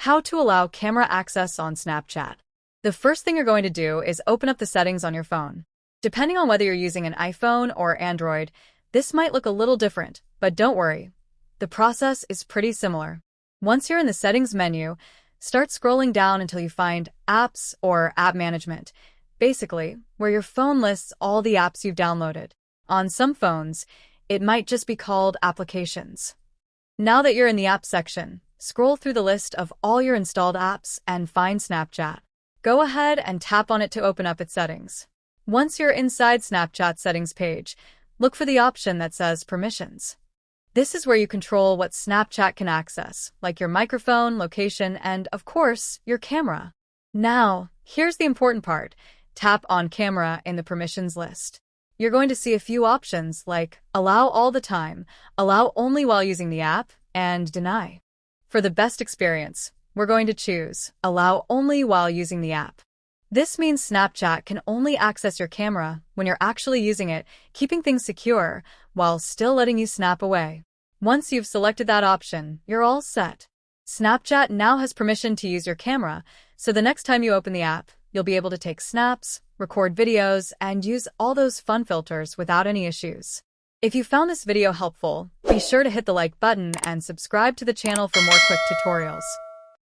How to allow camera access on Snapchat. The first thing you're going to do is open up the settings on your phone. Depending on whether you're using an iPhone or Android, this might look a little different, but don't worry. The process is pretty similar. Once you're in the settings menu, start scrolling down until you find Apps or App Management, basically where your phone lists all the apps you've downloaded. On some phones, it might just be called Applications. Now that you're in the Apps section, scroll through the list of all your installed apps and find Snapchat. Go ahead and tap on it to open up its settings. Once you're inside Snapchat's settings page, look for the option that says Permissions. This is where you control what Snapchat can access, like your microphone, location, and, of course, your camera. Now, here's the important part. Tap on Camera in the Permissions list. You're going to see a few options like Allow all the time, Allow only while using the app, and Deny. For the best experience, we're going to choose Allow only while using the app. This means Snapchat can only access your camera when you're actually using it, keeping things secure while still letting you snap away. Once you've selected that option, you're all set. Snapchat now has permission to use your camera, so the next time you open the app, you'll be able to take snaps, record videos, and use all those fun filters without any issues. If you found this video helpful, be sure to hit the like button and subscribe to the channel for more quick tutorials.